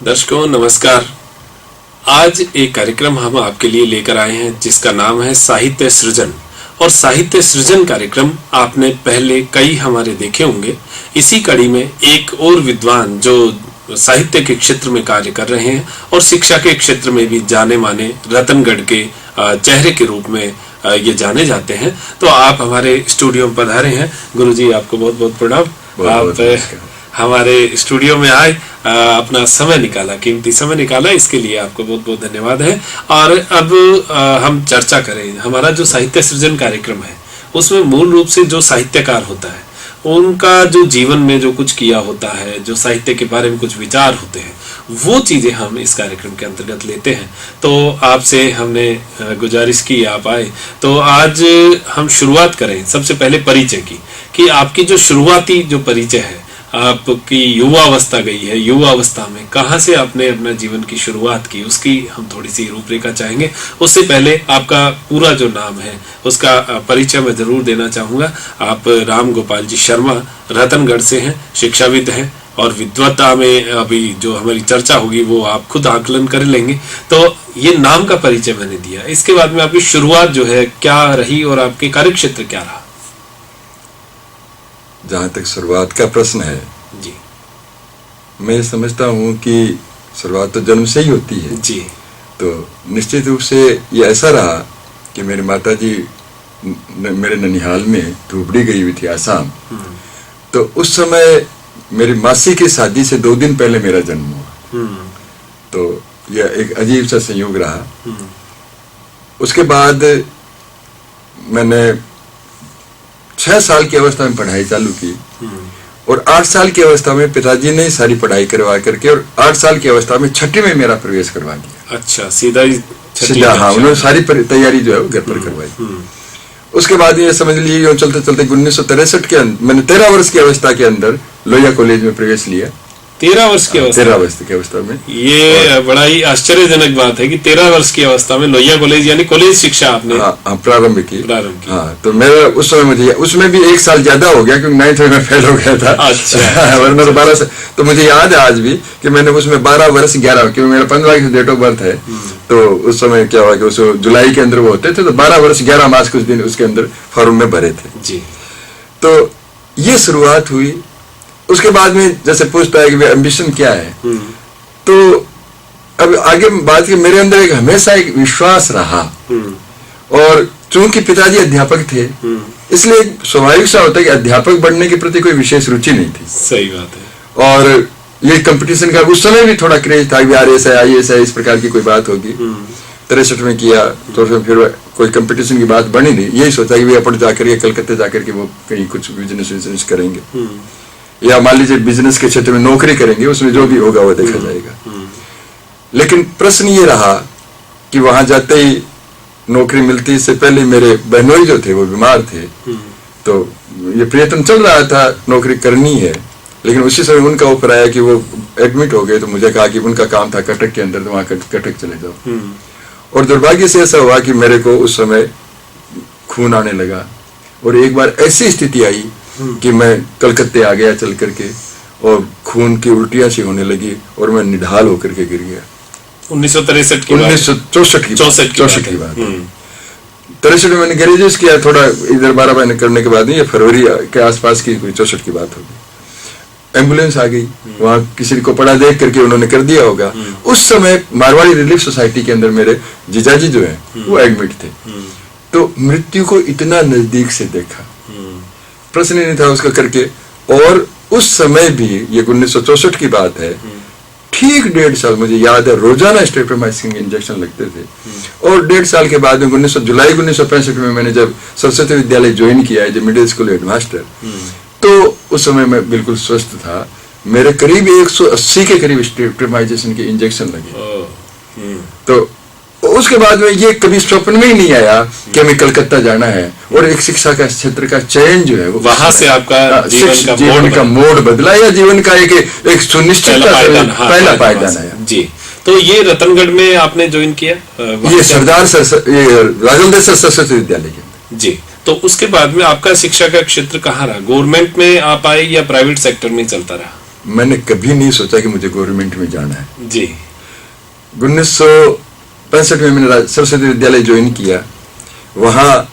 दर्शकों नमस्कार। आज एक कार्यक्रम हम आपके लिए लेकर आए हैं जिसका नाम है साहित्य सृजन। और साहित्य सृजन कार्यक्रम आपने पहले कई हमारे देखे होंगे। इसी कड़ी में एक और विद्वान जो साहित्य के क्षेत्र में कार्य कर रहे हैं और शिक्षा के क्षेत्र में भी जाने माने रतनगढ़ के चेहरे के रूप में ये जाने जाते हैं, तो आप हमारे स्टूडियो में पधारे हैं। गुरुजी आपको बहुत बहुत प्रणाम। आप हमारे स्टूडियो में आए, अपना समय निकाला, कीमती समय निकाला, इसके लिए आपको बहुत बहुत धन्यवाद है। और अब हम चर्चा करें। हमारा जो साहित्य सृजन कार्यक्रम है उसमें मूल रूप से जो साहित्यकार होता है उनका जो जीवन में जो कुछ किया होता है, जो साहित्य के बारे में कुछ विचार होते हैं, वो चीजें हम इस कार्यक्रम के अंतर्गत लेते हैं। तो आपसे हमने गुजारिश की आप आए, तो आज हम शुरुआत करें सबसे पहले परिचय की, कि आपकी जो शुरुआती जो परिचय है, आपकी युवावस्था गई है, युवावस्था में कहाँ से आपने अपना जीवन की शुरुआत की, उसकी हम थोड़ी सी रूपरेखा चाहेंगे। उससे पहले आपका पूरा जो नाम है उसका परिचय मैं जरूर देना चाहूंगा। आप राम गोपाल जी शर्मा रतनगढ़ से हैं, शिक्षाविद हैं और विद्वता में अभी जो हमारी चर्चा होगी वो आप खुद आकलन कर लेंगे। तो ये नाम का परिचय मैंने दिया, इसके बाद में आपकी शुरुआत जो है क्या रही और आपके कार्यक्षेत्र क्या रहा? जहाँ तक शुरुआत का प्रश्न है जी, मैं समझता हूँ कि शुरुआत तो जन्म से ही होती है जी। तो निश्चित रूप से ये ऐसा रहा कि मेरी माता जी मेरे ननिहाल में धूपड़ी गई हुई थी, आसाम। तो उस समय मेरी मासी की शादी से 2 दिन पहले मेरा जन्म हुआ। तो यह एक अजीब सा संयोग रहा। उसके बाद मैंने 6 साल की अवस्था में पढ़ाई चालू की और 8 साल की अवस्था में पिताजी ने सारी पढ़ाई करवा करके और 8 साल की अवस्था में 6वीं में मेरा प्रवेश करवा दिया। अच्छा, सीधा हाँ, उन्होंने सारी तैयारी जो है वो घर पर करवाई। उसके बाद ये समझ लीजिए चलते चलते 1963 के अंदर मैंने 13 वर्ष की अवस्था के अंदर लोहिया कॉलेज में प्रवेश लिया। 13 वर्ष की अवस्था? 13 वर्ष की अवस्था में। ये बड़ा ही आश्चर्यजनक बात है कि 13 वर्ष की अवस्था में लोहिया कॉलेज यानी कॉलेज शिक्षा आपने प्रारंभ की। हाँ, तो मेरा उस समय मुझे उसमें भी 1 साल ज्यादा हो गया क्योंकि 9th में फेल हो गया था। अच्छा। वरना तो 12 से, तो मुझे याद है आज भी कि मैंने उसमें 12 वर्ष 11, क्योंकि मेरा 15 की डेट ऑफ बर्थ है। तो उस समय क्या हुआ कि उस जुलाई के अंदर वो होते थे, तो 12 वर्ष 11 मास कुछ दिन उसके अंदर फॉर्म में भरे थे जी। तो ये शुरुआत हुई। उसके बाद में जैसे पूछता है कि एम्बिशन क्या है, तो अब आगे बात की, मेरे अंदर एक हमेशा एक विश्वास रहा। और चूंकि पिताजी अध्यापक थे इसलिए स्वाभाविक सा होता है कि अध्यापक बनने के प्रति कोई विशेष रुचि नहीं थी। सही बात है। और ये कंपटीशन का उस समय भी थोड़ा क्रेज था कि RSI ISI इस प्रकार की कोई बात होगी। 63 में किया तो फिर कोई कंपटीशन की बात बनी नहीं। यही सोचा कि अपन जाकर के कलकत्ते जाकर के वो कहीं कुछ बिजनेस करेंगे या मान लीजिए बिजनेस के क्षेत्र में नौकरी करेंगे, उसमें जो भी होगा वो देखा जाएगा। लेकिन प्रश्न ये रहा कि वहां जाते ही नौकरी मिलती, इससे पहले मेरे बहनोई जो थे वो बीमार थे। तो ये प्रयत्न चल रहा था, नौकरी करनी है। लेकिन उसी समय उनका ऑफर आया कि वो एडमिट हो गए। तो मुझे कहा कि उनका काम था कटक के अंदर, तो वहां कटक चले जाओ। और दुर्भाग्य से ऐसा हुआ कि मेरे को उस समय खून आने लगा और एक बार ऐसी स्थिति आई कि मैं कलकत्ते आ गया चल करके और खून की उल्टियां सी होने लगी और मैं निढाल होकर के गिर गया। 1963 की 1964 की 64 की बात। 63 में मैंने ग्रेजुएट किया, थोड़ा इधर 12 महीने करने के बाद ये फरवरी के आसपास की कोई 64 की बात होगी। एम्बुलेंस आ गई, वहां किसी को पड़ा देख करके उन्होंने कर दिया होगा। उस समय मारवाड़ी रिलीफ सोसाइटी के अंदर मेरे जीजाजी जो है वो एडमिट थे। तो मृत्यु को इतना नजदीक से देखा, प्रश्न ही नहीं था उसका करके। और उस समय भी ये 1964 की बात है, ठीक 1.5 साल मुझे याद है रोजाना स्ट्रेप्टोमाइसिन के इंजेक्शन लगते थे। और 1.5 साल के बाद में जुलाई 1965 में मैंने जब सरस्वती विद्यालय ज्वाइन किया है, जब मिडिल स्कूल हेडमास्टर, तो उस समय मैं बिल्कुल स्वस्थ था। मेरे करीब 180 के करीब स्ट्रेप्टोमाइजेशन के इंजेक्शन लगे। तो उसके बाद में ये कभी स्वप्न में ही नहीं आया कि हमें कलकत्ता जाना है। और एक शिक्षा का क्षेत्र का चयन जो है वो वहां से आपका जीवन का मोड़ बदला या जीवन का एक सुनिश्चित पहला पायदान आया जी। तो ये रतनगढ़ में आपने ज्वाइन किया? ये राजेंद्र सरस्वती विद्यालय के अंदर जी। तो उसके बाद में आपका शिक्षा का क्षेत्र कहाँ रहा? गवर्नमेंट में आप आए या प्राइवेट सेक्टर में चलता रहा? मैंने कभी नहीं सोचा कि मुझे गवर्नमेंट में जाना है जी। 1965 में मैंने सरस्वती विद्यालय ज्वाइन किया। वहाँ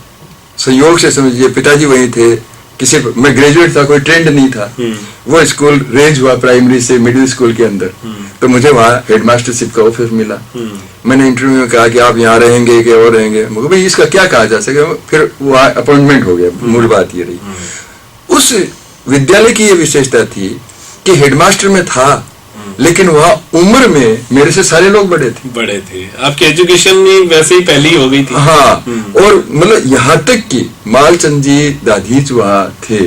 संयोग से समझिए पिताजी वहीं थे, मैं ग्रेजुएट था, कोई ट्रेंड नहीं था। वो स्कूल रेंज हुआ प्राइमरी से मिडिल स्कूल के अंदर, तो मुझे वहाँ हेडमास्टरशिप का ऑफर मिला। मैंने इंटरव्यू में कहा कि आप यहाँ रहेंगे कि और रहेंगे, मुझे भाई इसका क्या कहा जा सके। फिर वहाँ अपॉइंटमेंट हो गया। मूल बात ये रही, उस विद्यालय की ये विशेषता थी कि हेडमास्टर में था, लेकिन वहाँ उम्र में मेरे से सारे लोग बड़े थे। आपकी एजुकेशन वैसे ही पहली हो गई थी। हाँ, और मतलब यहाँ तक कि मालचंद जी दादीज वहाँ थे,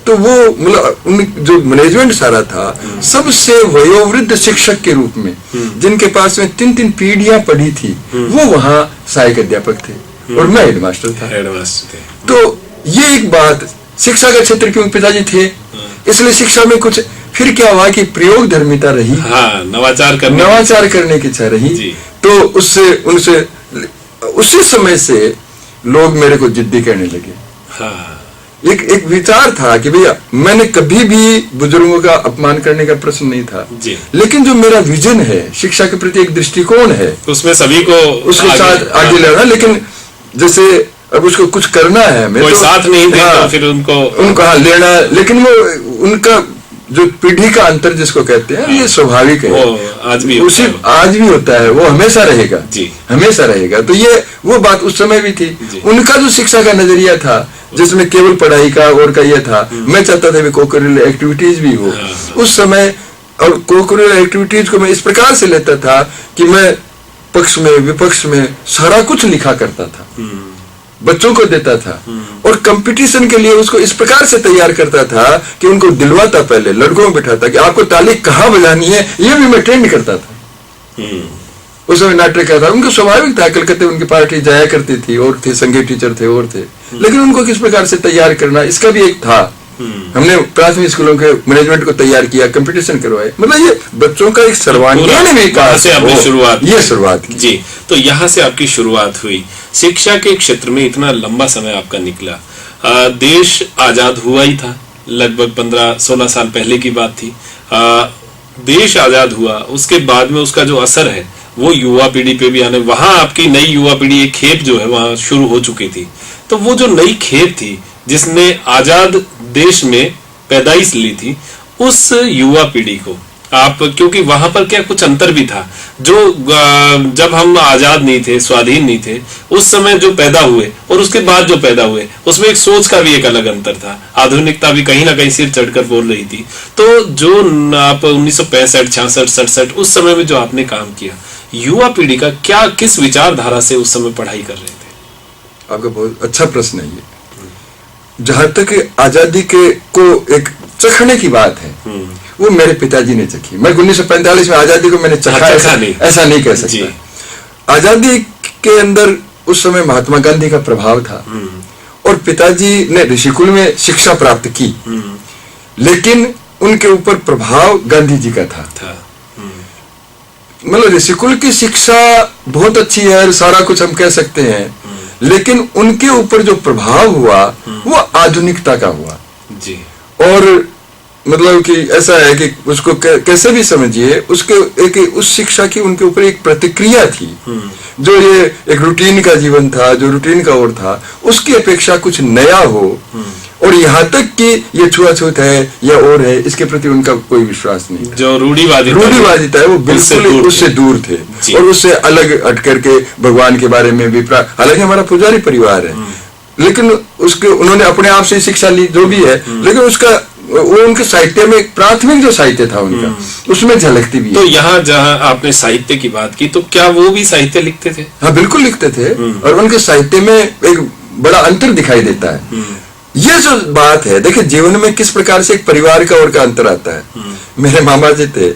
तो वो मतलब उन जो मैनेजमेंट सारा था, सबसे वयोवृद्ध शिक्षक के रूप में, जिनके पास में 3 पीढ़ियां पढ़ी थी, वो वहाँ सहायक अध्यापक थे और मैं हेडमास्टर था। तो ये एक बात, शिक्षा का क्षेत्र क्योंकि पिताजी थे, इसलिए शिक्षा में कुछ फिर क्या हुआ कि प्रयोग धर्मिता रही। हाँ, नवाचार करने की इच्छा रही। तो उनसे उसी समय से लोग मेरे को जिद्दी कहने लगे। हाँ। एक विचार था कि भैया मैंने कभी भी बुजुर्गों का अपमान करने का प्रश्न नहीं था जी। लेकिन जो मेरा विजन है, शिक्षा के प्रति एक दृष्टिकोण है, उसमें सभी को उसके साथ आगे लेना। लेकिन जैसे अब उसको कुछ करना है, मैं कोई साथ नहीं देता, फिर उनको लेना, लेकिन वो उनका जो पीढ़ी का अंतर जिसको कहते हैं, ये स्वाभाविक है, आज भी होता है, वो हमेशा रहेगा जी, हमेशा रहेगा। तो ये वो बात उस समय भी थी। उनका जो शिक्षा का नजरिया था, जिसमें केवल पढ़ाई का और का ये था, मैं चाहता था को-करिकुलर एक्टिविटीज भी हो उस समय। और को-करिकुलर एक्टिविटीज को मैं इस प्रकार से लेता था कि मैं पक्ष में विपक्ष में सारा कुछ लिखा करता था, बच्चों को देता था, और कंपटीशन के लिए उसको इस प्रकार से तैयार करता था कि उनको दिलवाता, पहले लड़कों में बिठाता कि आपको ताली कहाँ बजानी है, ये भी मैं ट्रेंड करता था। उस समय नाटक का था, उनको स्वाभाविक था, कलकत्ते उनकी पार्टी जाया करती थी, और थे संगीत टीचर थे और थे, लेकिन उनको किस प्रकार से तैयार करना, इसका भी एक था। हमने प्राथमिक स्कूलों के मैनेजमेंट को तैयार किया, कंपटीशन करवाए, मतलब ये बच्चों का एक सर्वांगीण विकास से आपने शुरुआत की जी। तो यहाँ से आपकी शुरुआत हुई। शिक्षा के क्षेत्र में इतना लंबा समय आपका निकला। देश आजाद हुआ ही था, लगभग 15-16 साल पहले की बात थी। देश आजाद हुआ, उसके बाद में उसका जो असर है वो युवा पीढ़ी पे भी आने, वहां आपकी नई युवा पीढ़ी, एक खेप जो है वहां शुरू हो चुकी थी। तो वो जो नई खेप थी जिसने आजाद देश में पैदाइश ली थी, उस युवा पीढ़ी को आप, क्योंकि वहां पर क्या कुछ अंतर भी था, जो जब हम आजाद नहीं थे, स्वाधीन नहीं थे, उस समय जो पैदा हुए और उसके बाद जो पैदा हुए, उसमें एक सोच का भी एक अलग अंतर था। आधुनिकता भी कहीं ना कहीं सिर चढ़कर बोल रही थी। तो जो आप 1965, 66, 67 उस समय में जो आपने काम किया, युवा पीढ़ी का क्या, किस विचारधारा से उस समय पढ़ाई कर रहे थे? आपका बहुत अच्छा प्रश्न है ये। जहां तक आजादी के को एक चखने की बात है, वो मेरे पिताजी ने चखी। मैं 1945 में आजादी को मैंने चखा ऐसा नहीं कह सकता। आजादी के अंदर उस समय महात्मा गांधी का प्रभाव था, और पिताजी ने ऋषिकुल में शिक्षा प्राप्त की, लेकिन उनके ऊपर प्रभाव गांधी जी का था। मतलब ऋषिकुल की शिक्षा बहुत अच्छी है, सारा कुछ हम कह सकते हैं, लेकिन उनके ऊपर जो प्रभाव हुआ वो आधुनिकता का हुआ जी। और मतलब कि ऐसा है कि उसको कैसे भी समझिए, उसके एक उस शिक्षा की उनके ऊपर एक प्रतिक्रिया थी। जो ये एक रूटीन का जीवन था, जो रूटीन का और था, उसकी अपेक्षा कुछ नया हो, और यहाँ तक कि ये छुआछूत है या और है, इसके प्रति उनका कोई विश्वास नहीं। जो रूढ़िवादी था वो बिल्कुल उससे दूर थे, और उससे अलग हट करके भगवान के बारे में भी, हालांकि हमारा पुजारी परिवार है, लेकिन उसके उन्होंने अपने आप से शिक्षा ली जो भी है, लेकिन उसका वो उनके साहित्य में प्राथमिक जो साहित्य था उनका, उसमें झलकती भी है। तो यहाँ जहाँ आपने साहित्य की बात की, तो क्या वो भी साहित्य लिखते थे? हाँ, बिल्कुल लिखते थे, और उनके साहित्य में एक बड़ा अंतर दिखाई देता है। ये जो बात है, देखिए जीवन में किस प्रकार से एक परिवार का और का अंतर आता है। मेरे मामा जी थे,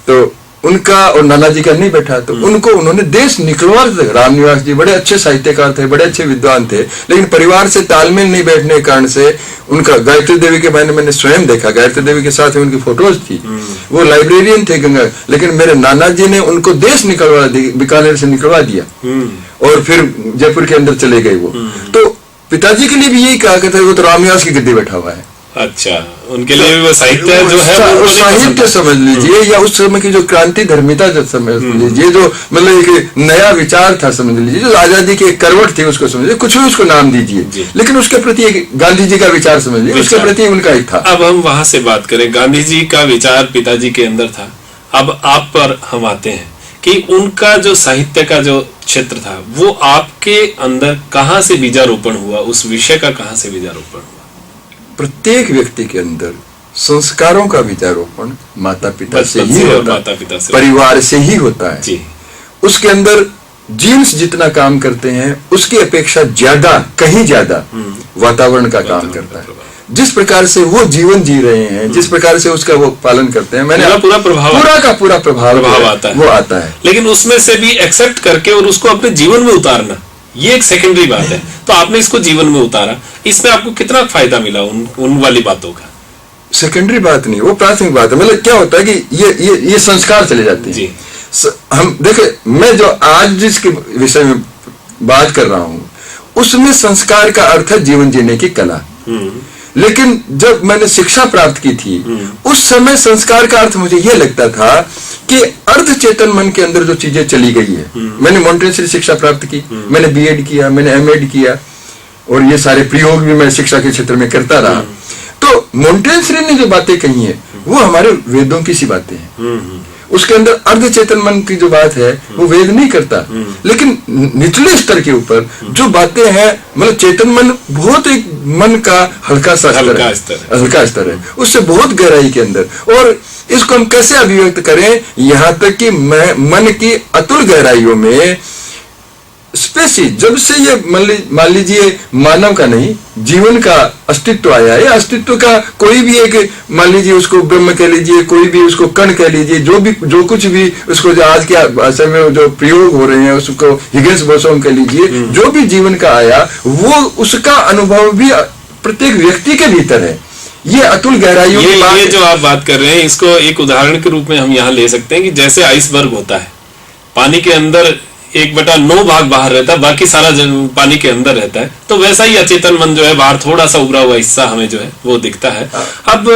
तो उनका और नाना जी का नहीं बैठा, तो उनको उन्होंने देश निकलवा थे। रामनिवास जी बड़े अच्छे साहित्यकार थे, बड़े अच्छे विद्वान थे, लेकिन परिवार से तालमेल नहीं बैठने के कारण से उनका, गायत्री देवी के बारे में मैंने स्वयं देखा, गायत्री देवी के साथ उनकी फोटोज थी, वो लाइब्रेरियन थे गंगा, लेकिन मेरे नाना जी ने उनको देश निकलवा दी, बीकानेर से निकलवा दिया, और फिर जयपुर के अंदर चले गए वो। तो पिताजी के लिए भी यही कहा करते, वो तो रामनिवास की गद्दी बैठा हुआ है, अच्छा, उनके लिए भी वो साहित्य जो है वो साहित्य समझ लीजिए, या उस समय की जो क्रांति धर्मिता जो समझ लीजिए, जो मतलब एक नया विचार था समझ लीजिए, जो आजादी की एक करवट थी उसको समझ लीजिए, कुछ भी उसको नाम दीजिए, लेकिन उसके प्रति एक गांधी जी का विचार समझ लीजिए, उसके प्रति उनका एक था। अब हम वहां से बात करें, गांधी जी का विचार पिताजी के अंदर था। अब आप पर हम आते हैं कि उनका जो साहित्य का जो क्षेत्र था वो आपके अंदर कहाँ से बीजारोपण हुआ, उस विषय का कहाँ से बीजारोपण हुआ? प्रत्येक व्यक्ति के अंदर संस्कारों का बीजारोपण माता पिता से ही होता है, परिवार से ही होता है जी। उसके अंदर जीन्स जितना काम करते हैं उसकी अपेक्षा ज्यादा, कहीं ज्यादा वातावरण का काम करता है। जिस प्रकार से वो जीवन जी रहे हैं, जिस प्रकार से उसका वो पालन करते हैं, मैंने पूरा प्रभाव आता है, वो आता है। लेकिन उसमें से भी एक्सेप्ट करके और उसको अपने जीवन में उतारना, ये एक सेकेंडरी बात है। तो आपने इसको जीवन में उतारा, इसमें आपको कितना फायदा मिला उन वाली बातों का? सेकेंडरी बात नहीं, वो प्राथमिक बात है। मतलब क्या होता है कि ये संस्कार चले जाते हैं जी। हम देखे, मैं जो आज जिसके विषय में बात कर रहा हूं उसमें संस्कार का अर्थ है जीवन जीने की कला। लेकिन जब मैंने शिक्षा प्राप्त की थी उस समय संस्कार का अर्थ मुझे यह लगता था कि अर्ध चेतन मन के अंदर जो चीजें चली गई है। मैंने मॉन्टेसरी शिक्षा प्राप्त की, मैंने बीएड किया, मैंने एमएड किया, और ये सारे प्रयोग भी मैं शिक्षा के क्षेत्र में करता रहा। तो मॉन्टेसरी ने जो बातें कही है वो हमारे वेदों की सी बातें हैं। उसके अंदर अर्ध चेतन मन की जो बात है वो वेद नहीं करता, लेकिन निचले स्तर के ऊपर जो बातें हैं, मतलब चेतन मन बहुत एक मन का हल्का स्तर है, उससे बहुत गहराई के अंदर। और इसको हम कैसे अभिव्यक्त करें, यहाँ तक कि मन की अतुल गहराइयों में स्पेसी जब से ये मान लीजिए मानव का नहीं, जीवन का अस्तित्व आया है, अस्तित्व का कोई भी एक, मान लीजिए उसको ब्रह्म कह लीजिए, कोई भी उसको कण कह लीजिए, जो कुछ भी उसको जो आज के भाषा में जो प्रयोग हो रहे हैं उसको हिगिन्स बोसोन कह लीजिए, जो भी जीवन का आया वो उसका अनुभव भी प्रत्येक व्यक्ति के भीतर है। ये अतुल गहराइयों की बात, ये जो आप बात कर रहे हैं इसको एक उदाहरण के रूप में हम यहाँ ले सकते हैं कि जैसे आइसबर्ग होता है, पानी के अंदर 1/9 भाग बाहर रहता है, बाकी सारा पानी के अंदर रहता है। तो वैसा ही अचेतन मन जो है बाहर थोड़ा सा उभरा हुआ हिस्सा हमें जो है वो दिखता है। अब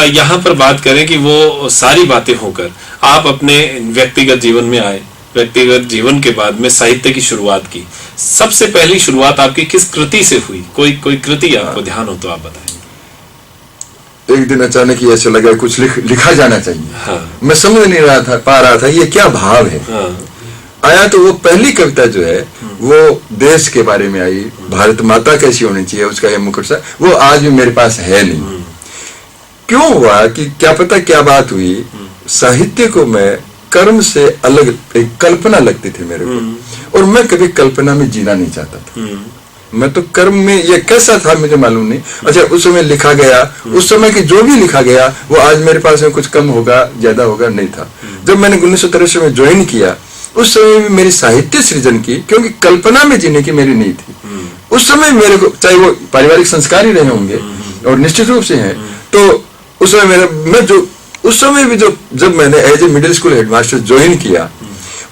यहाँ पर बात करें कि वो सारी बातें होकर आप अपने व्यक्तिगत जीवन में आए, व्यक्तिगत जीवन के बाद में साहित्य की शुरुआत की। सबसे पहली शुरुआत आपकी किस कृति से हुई? कोई कृति आपको ध्यान हो तो आप बताएं। एक दिन अचानक ही ऐसा लगा कुछ लिखा जाना चाहिए। मैं समझ नहीं पा रहा था ये क्या भाव है। आया तो वो पहली कविता जो है वो देश के बारे में आई, भारत माता कैसी होनी चाहिए उसका ये मुकुट सा, वो आज भी मेरे पास है नहीं। क्यों हुआ कि क्या पता क्या बात हुई, साहित्य को मैं कर्म से अलग एक कल्पना लगती थी मेरे को, और मैं कभी कल्पना में जीना नहीं चाहता था। मैं तो कर्म में, ये कैसा था मुझे मालूम नहीं। अच्छा, उस समय लिखा गया, उस समय की जो भी लिखा गया वो आज मेरे पास में कुछ कम होगा ज्यादा होगा नहीं था। जब मैंने 1983 में ज्वाइन किया उस समय भी मेरी साहित्य सृजन की, क्योंकि कल्पना में जीने की मेरी नहीं थी। उस समय मेरे को, चाहे वो पारिवारिक संस्कार ही रहे होंगे और निश्चित रूप से हैं, तो उस समय उस समय भी जब मैंने as a middle school headmaster join किया,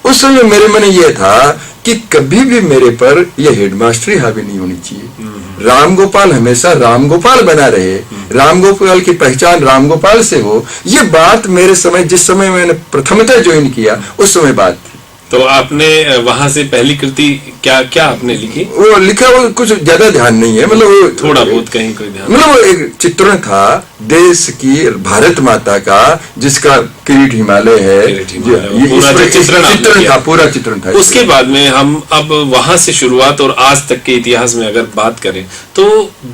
उस समय मेरे मन ये था कि कभी भी मेरे पर यह हेडमास्टरी हावी नहीं होनी चाहिए। राम गोपाल हमेशा राम गोपाल बना रहे, राम गोपाल की पहचान राम गोपाल से हो, ये बात मेरे समय, जिस समय मैंने प्रथमतः ज्वाइन किया उस समय बात थी। तो आपने वहां से पहली कृति क्या आपने लिखी? वो लिखा, वो कुछ ज्यादा ध्यान नहीं है, मतलब वो थोड़ा बहुत कहीं कोई ध्यान, मतलब वो एक चित्रण था देश की, भारत माता का, जिसका किरीट हिमालय है, पूरा चित्रण था। उसके बाद में हम अब वहां से शुरुआत और आज तक के इतिहास में अगर बात करें तो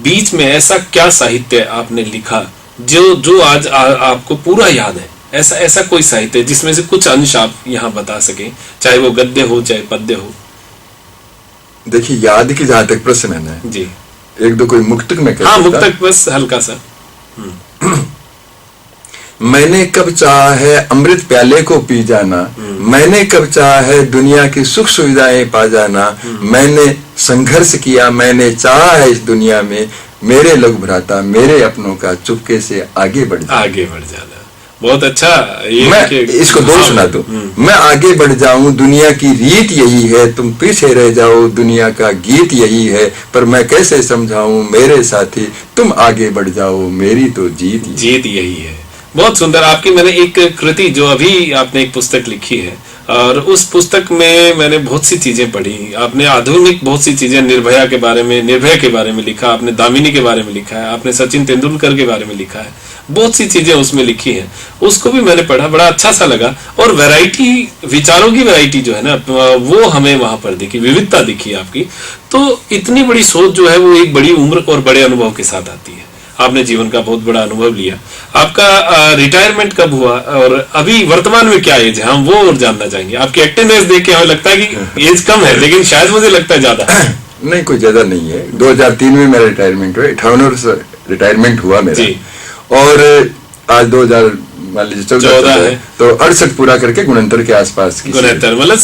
बीच में ऐसा क्या साहित्य आपने लिखा जो आज आपको पूरा याद है? ऐसा कोई साहित्य जिसमें से कुछ अंश आप यहाँ बता सकें, चाहे वो गद्य हो चाहे पद्य हो। देखिए, याद की जहां तक प्रश्न है ना जी, एक दो कोई मुक्तक में हाँ, मुक्तक बस हल्का सा। मैंने कब चाहा है अमृत प्याले को पी जाना, मैंने कब चाहा है दुनिया की सुख सुविधाएं पा जाना, मैंने संघर्ष किया, मैंने चाहा है इस दुनिया में मेरे लोग भ्राता मेरे अपनों का चुपके से आगे बढ़ जाना। बहुत अच्छा। मैं इसको दो सुना दूं। मैं आगे बढ़ जाऊं दुनिया की रीत यही है, तुम पीछे रह जाओ दुनिया का गीत यही है, पर मैं कैसे समझाऊं मेरे साथी, तुम आगे बढ़ जाओ मेरी तो जीत यही है। बहुत सुंदर। आपकी मैंने एक कृति, जो अभी आपने एक पुस्तक लिखी है, और उस पुस्तक में मैंने बहुत सी चीजें पढ़ी। आपने आधुनिक बहुत सी चीजें, निर्भया के बारे में, निर्भय के बारे में लिखा, आपने दामिनी के बारे में लिखा है, आपने सचिन तेंदुलकर के बारे में लिखा है, बहुत सी चीजें उसमें लिखी हैं। उसको भी मैंने पढ़ा, बड़ा अच्छा सा लगा। और वैरायटी, विचारों की वैरायटी जो है ना, वो हमें वहां पर दिखी, विविधता दिखी आपकी। तो इतनी बड़ी सोच जो है वो एक बड़ी उम्र और बड़े अनुभव के साथ आती है। आपने जीवन का बहुत बड़ा अनुभव लिया। आपका रिटायरमेंट कब हुआ और अभी वर्तमान में क्या एज है, हम वो और जानना चाहेंगे। आपकी एक्टिवनेस देख के हमें लगता है कि एज कम है, लेकिन शायद मुझे लगता है ज्यादा। नहीं, कोई ज्यादा नहीं है। 2003 में मेरा रिटायरमेंट हुआ, 58 वर्ष रिटायरमेंट हुआ मेरा। और आज 2000 मान लीजिए 14 है, तो 68 पूरा करके 69 के आसपास की, 69 मतलब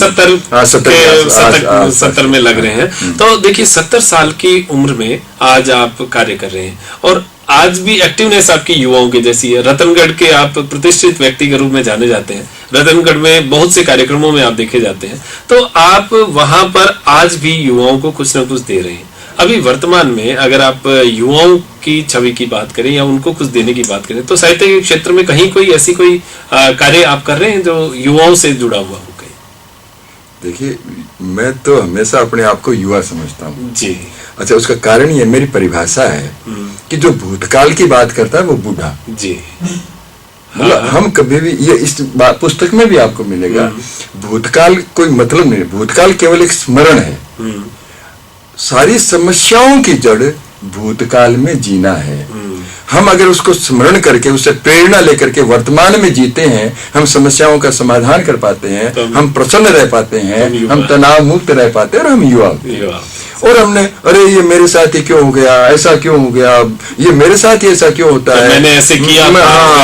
70 में लग रहे हैं। तो देखिए 70 साल की उम्र में आज आप कार्य कर रहे हैं, और आज भी एक्टिवनेस आपकी युवाओं के जैसी है। रतनगढ़ के आप प्रतिष्ठित व्यक्ति के रूप में जाने जाते हैं, रतनगढ़ में बहुत से कार्यक्रमों में आप देखे जाते हैं। तो आप वहां पर आज भी युवाओं को कुछ ना कुछ दे रहे हैं। अभी वर्तमान में अगर आप युवाओं की छवि की बात करें या उनको कुछ देने की बात करें, तो साहित्य के क्षेत्र में कहीं कोई ऐसी कोई कार्य आप कर रहे हैं जो युवाओं से जुड़ा हुआ हो कहीं? देखिए, मैं तो हमेशा अपने आप को युवा समझता हूँ जी। अच्छा, उसका कारण ये मेरी परिभाषा है कि जो भूतकाल की बात करता है वो बूढ़ा जी। मतलब हम कभी भी, ये इस पुस्तक में भी आपको मिलेगा, भूतकाल कोई मतलब नहीं। भूतकाल केवल एक स्मरण है। सारी समस्याओं की जड़ भूतकाल में जीना है। हम अगर उसको स्मरण करके, उससे प्रेरणा लेकर के वर्तमान में जीते हैं, हम समस्याओं का समाधान कर पाते हैं, हम प्रसन्न रह पाते हैं, हम तनाव मुक्त रह पाते हैं, और हम युवा। और हमने, अरे ये मेरे साथ ही क्यों हो गया, ऐसा क्यों हो गया, ये मेरे साथ ही ऐसा क्यों होता है, मैंने ऐसे किया,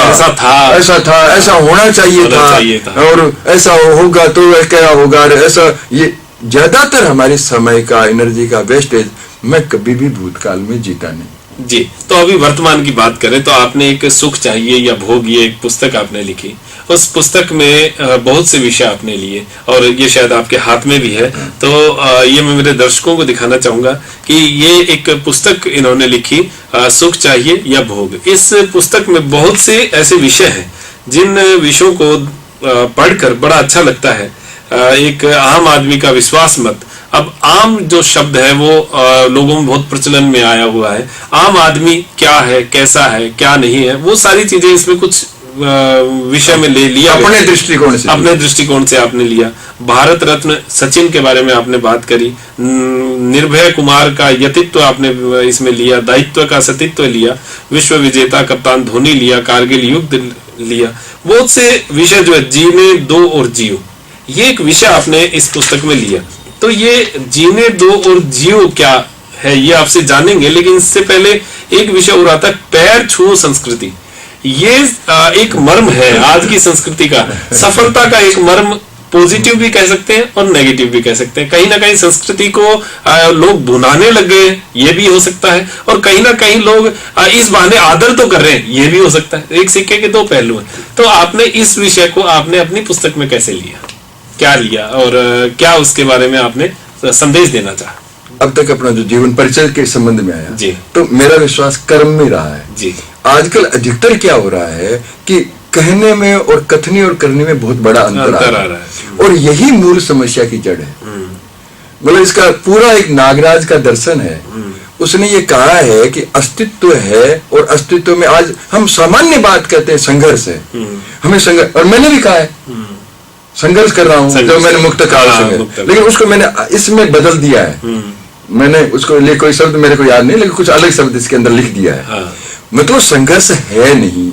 ऐसा था, ऐसा होना चाहिए था, और ऐसा होगा तो क्या होगा, ऐसा। ये ज्यादातर हमारे समय का, एनर्जी का वेस्टेज मैं कभी भी भूतकाल में जीता नहीं। जी। तो अभी वर्तमान की बात करें तो आपने एक सुख चाहिए या भोग, ये एक पुस्तक आपने लिखी। उस पुस्तक में बहुत से विषय आपने लिए, और ये शायद आपके हाथ में भी है। तो ये मैं मेरे दर्शकों को दिखाना चाहूंगा कि ये एक पुस्तक इन्होंने लिखी, सुख चाहिए या भोग। इस पुस्तक में बहुत से ऐसे विषय हैं जिन विषयों को पढ़कर बड़ा अच्छा लगता है। एक आम आदमी का विश्वास मत। अब आम जो शब्द है वो लोगों में बहुत प्रचलन में आया हुआ है। आम आदमी क्या है, कैसा है, क्या नहीं है, वो सारी चीजें इसमें कुछ विषय में ले लिया, अपने दृष्टिकोण से आपने लिया। भारत रत्न सचिन के बारे में आपने बात करी, निर्भय कुमार का यतित्व आपने इसमें लिया, दायित्व का सतित्व लिया, विश्व विजेता कप्तान धोनी लिया, कारगिल युद्ध लिया। बहुत से विषय जो है, जीने दो और जियो, ये एक विषय आपने इस पुस्तक में लिया। तो ये जीने दो और जियो क्या है ये आपसे जानेंगे, लेकिन इससे पहले एक विषय और आता है, पैर छुओ संस्कृति। ये एक मर्म है आज की संस्कृति का, सफलता का एक मर्म। पॉजिटिव भी कह सकते हैं और नेगेटिव भी कह सकते हैं। कहीं ना कहीं संस्कृति को लोग भुनाने लग गए, ये भी हो सकता है, और कहीं ना कहीं लोग इस बहाने आदर तो कर रहे हैं, ये भी हो सकता है। एक सिक्के के दो पहलू हैं। तो आपने इस विषय को आपने अपनी पुस्तक में कैसे लिया, क्या लिया, और क्या उसके बारे में आपने संदेश देना चाहा? अब तक अपना जो जीवन परिचय के संबंध में आया जी, तो मेरा विश्वास कर्म में रहा है जी। आजकल अधिकतर क्या हो रहा है कि कहने में और कथनी और करने में बहुत बड़ा अंतर आ रहा है, और यही मूल समस्या की जड़ है। मतलब इसका पूरा एक नागराज का दर्शन है। उसने ये कहा है कि अस्तित्व है, और अस्तित्व में आज हम सामान्य बात कहते हैं संघर्ष है। हमें संघर्ष, और मैंने भी कहा है संघर्ष कर रहा हूँ जब मैंने मुक्त काल से, लेकिन उसको मैंने इसमें बदल दिया है। मैंने उसको लिए कोई शब्द मेरे को याद नहीं, लेकिन कुछ अलग शब्द इसके अंदर लिख दिया है। मतलब संघर्ष है नहीं,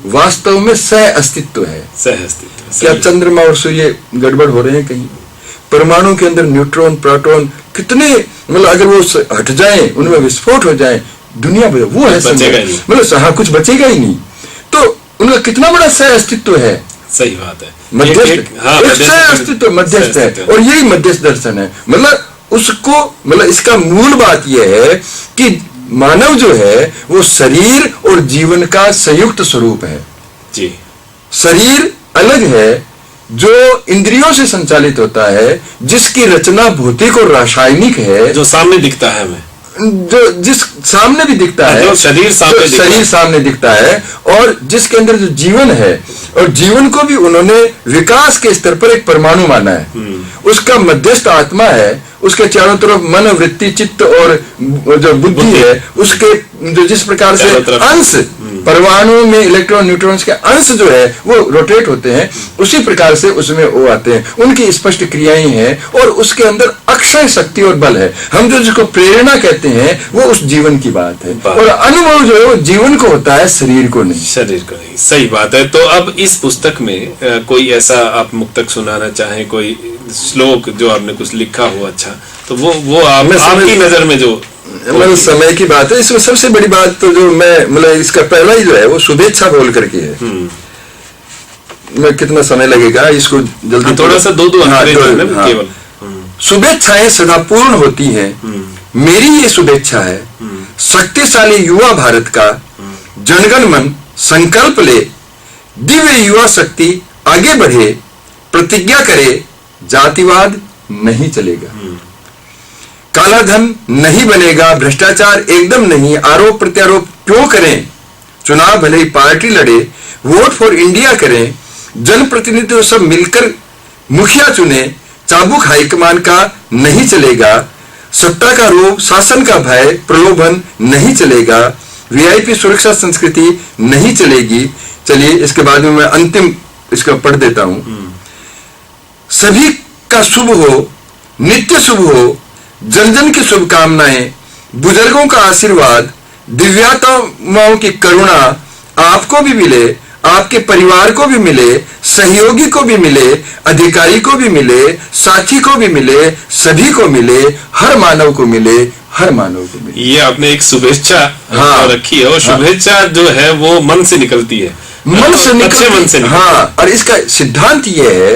वास्तव में सह अस्तित्व है। सह अस्तित्व। क्या चंद्रमा और सूर्य गड़बड़ हो रहे हैं कहीं? परमाणु के अंदर न्यूट्रॉन, प्रोटॉन कितने, मतलब अगर वो हट जाए, उनमें विस्फोट हो जाए, दुनिया वो है मतलब हाँ, कुछ बचेगा ही नहीं। तो उनका कितना बड़ा सह अस्तित्व है। सही बात है। मध्यस्थ अस्तित्व मध्यस्थ है, और यही मध्यस्थ दर्शन है। मतलब उसको, मतलब इसका मूल बात यह है कि मानव जो है वो शरीर और जीवन का संयुक्त स्वरूप है। जी। शरीर अलग है जो इंद्रियों से संचालित होता है, जिसकी रचना भौतिक और रासायनिक है, जो सामने दिखता है हमें, जो जिस सामने भी दिखता है, जो शरीर सामने दिखता है, और जिसके अंदर जो जीवन है, और जीवन को भी उन्होंने विकास के स्तर पर एक परमाणु माना है। उसका मध्यस्थ आत्मा है, उसके चारों तरफ मन, वृत्ति, चित्त और जो बुद्धि है, उसके जो जिस प्रकार से अंश परमाणु में इलेक्ट्रॉन न्यूट्रॉन्स के अंश जो है वो रोटेट होते हैं, उसी प्रकार से उसमें वो आते हैं, उनकी स्पष्ट क्रियाएं हैं, और उसके अंदर अक्षय शक्ति और बल है। हम जो जिसको प्रेरणा कहते हैं वो उस जीवन की बात है, और अनुभव जो है वो जीवन को होता है, शरीर को नहीं। शरीर को नहीं, सही बात है। तो अब इस पुस्तक में कोई ऐसा आप मुक्तक सुनाना चाहें, कोई श्लोक जो आपने कुछ लिखा हो अच्छा, तो वो आपकी नजर में जो मतलब समय की बात है। इसमें सबसे बड़ी बात तो जो मैं मतलब इसका पहला ही जो है वो शुभेच्छा बोल करके है। मैं कितना समय लगेगा इसको जल्दी थोड़ा सा दो केवल। शुभेच्छाएं सदा पूर्ण होती हैं, मेरी ये शुभेच्छा है। शक्तिशाली युवा भारत का जनगण मन संकल्प ले, दिव्य युवा शक्ति आगे बढ़े, प्रतिज्ञा करे, जातिवाद नहीं चलेगा, काला धन नहीं बनेगा, भ्रष्टाचार एकदम नहीं, आरोप प्रत्यारोप क्यों करें, चुनाव भले ही पार्टी लड़े, वोट फॉर इंडिया करें, जनप्रतिनिधियों सब मिलकर मुखिया चुने, चाबुक हाईकमान का नहीं चलेगा, सत्ता का रोग, शासन का भय, प्रलोभन नहीं चलेगा, वीआईपी सुरक्षा संस्कृति नहीं चलेगी। चलिए इसके बाद में मैं अंतिम इसका पढ़ देता हूं। सभी का शुभ हो, नित्य शुभ हो, जन जन की शुभकामनाएं, बुजुर्गों का आशीर्वाद, दिव्यात्माओं की करुणा आपको भी मिले, आपके परिवार को भी मिले, सहयोगी को भी मिले, अधिकारी को भी मिले, साथी को भी मिले, सभी को मिले, हर मानव को मिले, हर मानव को मिले। ये आपने एक शुभेच्छा रखी है, और शुभेच्छा जो है वो मन से निकलती है, मन से निकलती है। हाँ, और इसका सिद्धांत ये है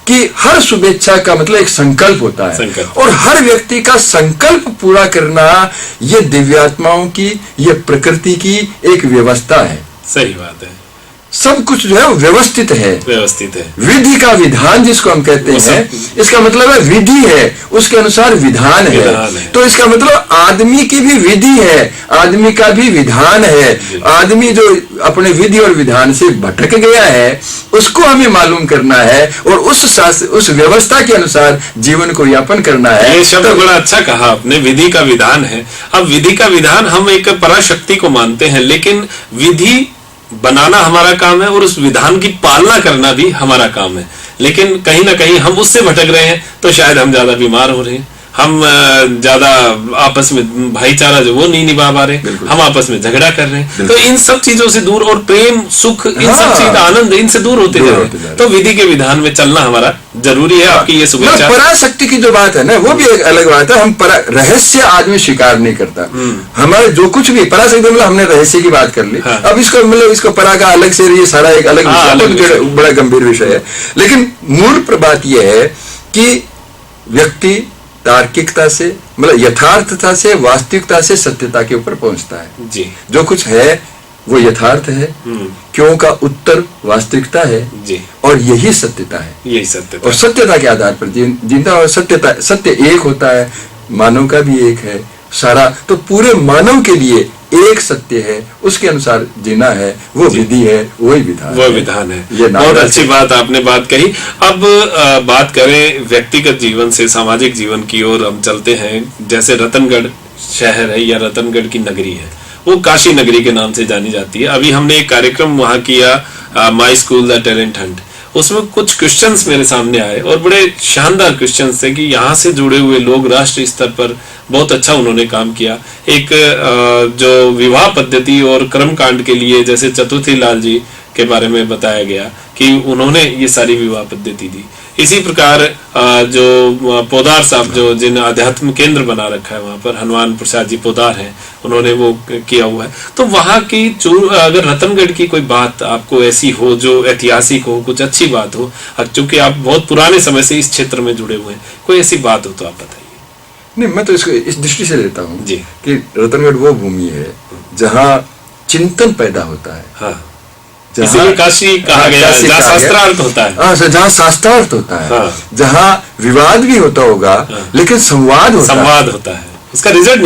कि हर शुभेच्छा का मतलब एक संकल्प होता है, और हर व्यक्ति का संकल्प पूरा करना ये दिव्यात्माओं की, ये प्रकृति की एक व्यवस्था है। सही बात है, सब कुछ जो है व्यवस्थित है, विधि का विधान जिसको हम कहते हैं, इसका मतलब है विधि है, उसके अनुसार विधान है। तो इसका मतलब आदमी की भी विधि है, आदमी का भी विधान है। आदमी जो अपने विधि और विधान से भटक गया है उसको हमें मालूम करना है, और उस व्यवस्था के अनुसार जीवन को यापन करना है। ये शब्द बड़ा अच्छा कहा आपने, विधि का विधान है। अब विधि का विधान हम एक पराशक्ति को मानते हैं, लेकिन विधि बनाना हमारा काम है और उस विधान की पालना करना भी हमारा काम है। लेकिन कहीं ना कहीं हम उससे भटक रहे हैं, तो शायद हम ज्यादा बीमार हो रहे हैं, हम ज्यादा आपस में भाईचारा जो वो नहीं निभा पा रहे, हम आपस में झगड़ा कर रहे हैं। तो इन सब चीजों से दूर, और प्रेम सुख इन सब चीज का आनंद इनसे दूर होते जा रहे हैं। तो विधि के विधान में चलना हमारा जरूरी है। आपकी ये शुभेच्छा। पराशक्ति की जो बात है ना, वो भी एक अलग बात है। हम रहस्य आदमी स्वीकार नहीं करता। हमारे जो कुछ भी पराशक्ति मतलब हमने रहस्य की बात कर ली। अब इसको मतलब इसको परा का अलग से, ये सारा एक अलग बड़ा गंभीर विषय है। लेकिन मूल बात यह है कि व्यक्ति तार्किकता से, मतलब यथार्थता से, वास्तविकता से सत्यता के ऊपर पहुंचता है जी। जो कुछ है वो यथार्थ है, क्यों का उत्तर वास्तविकता है जी। और यही सत्यता है, यही सत्यता। और सत्यता के आधार पर जीता, और सत्य एक होता है, मानव का भी एक है सारा। तो पूरे मानव के लिए एक सत्य है, उसके अनुसार जीना है, वो विधि है, वही विधान, वो विधान है। ये बहुत अच्छी बात आपने बात कही। अब बात करें व्यक्तिगत जीवन से सामाजिक जीवन की ओर हम चलते हैं। जैसे रतनगढ़ शहर है या रतनगढ़ की नगरी है, वो काशी नगरी के नाम से जानी जाती है। अभी हमने एक कार्यक्रम वहां किया, my school the talent Hunt. उसमें कुछ क्वेश्चंस मेरे सामने आए और बड़े शानदार क्वेश्चंस थे कि यहाँ से जुड़े हुए लोग राष्ट्रीय स्तर पर बहुत अच्छा उन्होंने काम किया। एक जो विवाह पद्धति और कर्मकांड के लिए, जैसे चतुर्थी लाल जी के बारे में बताया गया कि उन्होंने ये सारी विवाह पद्धति दी। इसी प्रकार जो पोदार साहब जो जिन आध्यात्म केंद्र बना रखा है वहां पर, हनुमान प्रसाद जी पोदार हैं, उन्होंने वो किया हुआ है। तो वहां की अगर रतनगढ़ की कोई बात आपको ऐसी हो जो ऐतिहासिक हो, कुछ अच्छी बात हो, चूंकि आप बहुत पुराने समय से इस क्षेत्र में जुड़े हुए हैं, कोई ऐसी बात हो तो आप बताइए। नहीं, मैं तो इसको इस दृष्टि से लेता हूँ कि रतनगढ़ वो भूमि है जहाँ चिंतन पैदा होता है। हाँ। इसीलिए काशी कहा गया है, जहाँ शास्त्रार्थ होता है। हाँ, जहाँ शास्त्रार्थ होता है, हाँ। जहाँ विवाद भी होता होगा, हाँ। लेकिन संवाद होता है, उसका रिजल्ट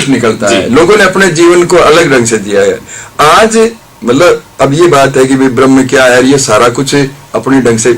निकलता है, लोगों ने अपने जीवन को अलग ढंग से जिया है। आज मतलब अब ये बात है कि भाई ब्रह्म क्या है, ये सारा कुछ अपने ढंग से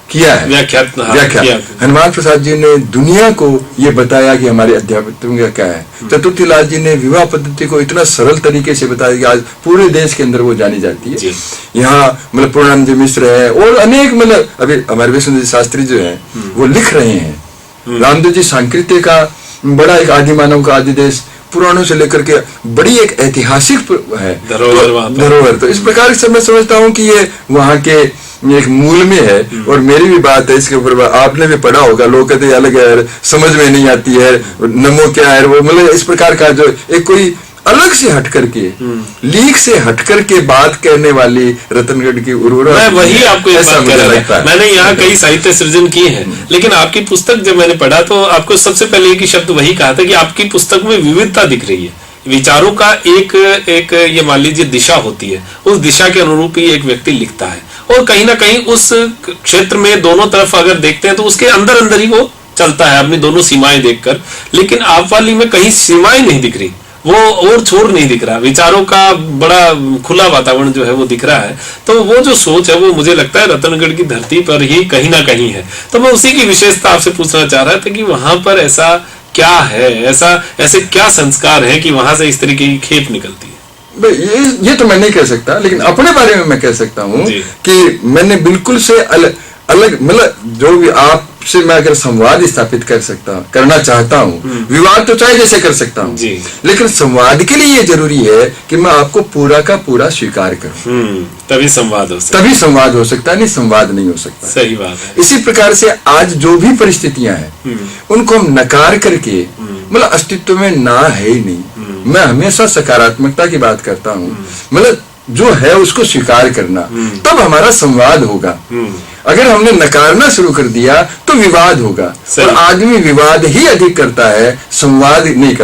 किया है, व्याख्या। हनुमान प्रसाद जी ने दुनिया को ये बताया कि हमारे अध्यात्म क्या है। चतुर्थीलाल जी ने विवाह पद्धति को इतना सरल तरीके से बताया कि आज पूरे देश के अंदर वो जानी जाती है। यहाँ मतलब पूर्णानंद मिश्र है और अनेक, मतलब अभी हमारे विष्णु शास्त्री जो है वो लिख रहे हैं। रामदेव जी सांकृत्य का बड़ा एक आदि मानव का आदि देश, पुराणों से लेकर के बड़ी एक ऐतिहासिक है धरोहर। तो इस प्रकार से मैं समझता हूँ कि ये वहाँ के एक मूल में है। और मेरी भी बात है इसके ऊपर, आपने भी पढ़ा होगा, लोग कहते हैं अलग है, समझ में नहीं आती है, नमो क्या है वो, मतलब इस प्रकार का जो एक कोई अलग से हट करके लीक से हट करके बात करने वाली रतनगढ़ की उर्वरा, मैं वही आपको एक बात कह रहा था। मैंने यहाँ कई साहित्य सृजन किए हैं, लेकिन आपकी पुस्तक जब मैंने पढ़ा तो आपको सबसे पहले एक ही शब्द वही कहा था कि आपकी पुस्तक में विविधता दिख रही है, विचारों का एक ये मान लीजिए दिशा होती है, उस दिशा के अनुरूप ही एक व्यक्ति लिखता है, और कहीं ना कहीं उस क्षेत्र में दोनों तरफ अगर देखते हैं तो उसके अंदर अंदर ही वो चलता है अपनी दोनों सीमाएं देखकर। लेकिन आप वाली में कहीं सीमाएं नहीं दिख रही, वो और छोर नहीं दिख रहा, विचारों का बड़ा खुला वातावरण जो है वो दिख रहा है। तो वो जो सोच है वो मुझे लगता है रतनगढ़ की धरती पर ही कहीं ना कहीं है। तो मैं उसी की विशेषता आपसे पूछना चाह रहा था कि वहां पर ऐसा क्या है, ऐसे क्या संस्कार है कि वहां से इस तरीके की खेप निकलती है? ये तो मैं नहीं कह सकता, लेकिन अपने बारे में मैं कह सकता हूँ कि मैंने बिल्कुल से अलग मतलब जो भी आपसे मैं अगर संवाद स्थापित करना चाहता हूँ, विवाद तो चाहे जैसे कर सकता हूँ, लेकिन संवाद के लिए ये जरूरी है कि मैं आपको पूरा का पूरा स्वीकार करूँ, तभी संवाद हो सकता है, नहीं संवाद नहीं हो सकता। सही बात है। इसी प्रकार से आज जो भी परिस्थितियां हैं उनको हम नकार करके मतलब अस्तित्व में ना है ही नहीं, मैं हमेशा सकारात्मकता की बात करता हूँ, मतलब जो है उसको स्वीकार करना, तब हमारा संवाद होगा। अगर हमने नकारना शुरू कर दिया तो विवाद होगा, और आदमी विवाद ही अधिक करता है, संवाद नहीं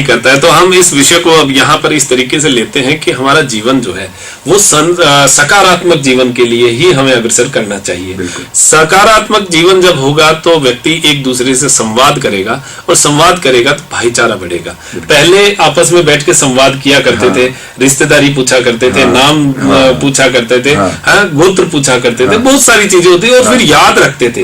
करता है। तो हम इस विषय को अब यहाँ पर इस तरीके से लेते हैं कि हमारा जीवन जो है वो सकारात्मक जीवन के लिए ही हमें अग्रसर करना चाहिए। सकारात्मक जीवन जब होगा तो व्यक्ति एक दूसरे से संवाद करेगा, और संवाद करेगा तो भाईचारा बढ़ेगा। पहले आपस में बैठ के संवाद किया करते थे, रिश्तेदारी पूछा करते थे, नाम पूछा करते थे, गोत्र पूछा करते थे, बहुत सारी चीजें होती है, और फिर याद रखते थे।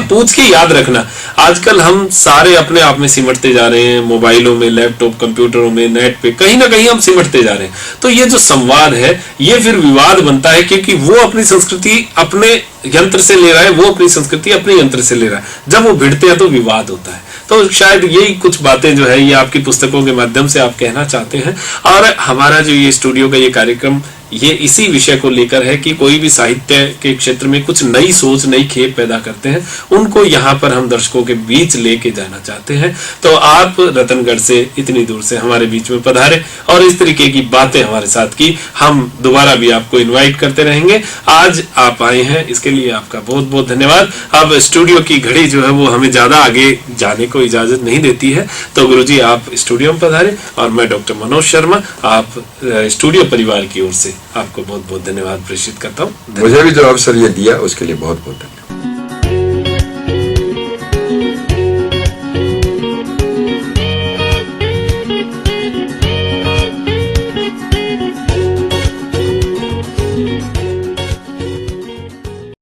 पूछ के याद रखना, आजकल हम सारे अपने आप में सिमटते जा रहे हैं, मोबाइलों में, लैपटॉप, कंप्यूटरों में, नेट पे, कहीं ना कहीं हम सिमटते जा रहे हैं। तो ये जो संवाद है ये फिर विवाद बनता है, क्योंकि वो अपनी संस्कृति अपने यंत्र से ले रहा है, वो अपनी संस्कृति अपने यंत्र से ले रहा है। जब वो भिड़ते हैं तो विवाद होता है। तो शायद यही कुछ बातें जो है ये आपकी पुस्तकों के माध्यम से आप कहना चाहते हैं। और हमारा जो ये स्टूडियो का ये कार्यक्रम ये इसी विषय को लेकर है कि कोई भी साहित्य के क्षेत्र में कुछ नई सोच, नई खेप पैदा करते हैं, उनको यहाँ पर हम दर्शकों के बीच लेके जाना चाहते हैं। तो आप रतनगढ़ से इतनी दूर से हमारे बीच में पधारे और इस तरीके की बातें हमारे साथ की, हम दोबारा भी आपको इन्वाइट करते रहेंगे। आज आप आए हैं, इसके लिए आपका बहुत बहुत धन्यवाद। अब स्टूडियो की घड़ी जो है वो हमें ज्यादा आगे जाने को इजाजत नहीं देती है, तो गुरुजी आप स्टूडियो में पधारे, और मैं डॉक्टर मनोज शर्मा आप स्टूडियो परिवार की ओर से आपको बहुत बहुत धन्यवाद प्रेषित करता हूँ। मुझे भी जो अवसर ये दिया उसके लिए बहुत बहुत धन्यवाद।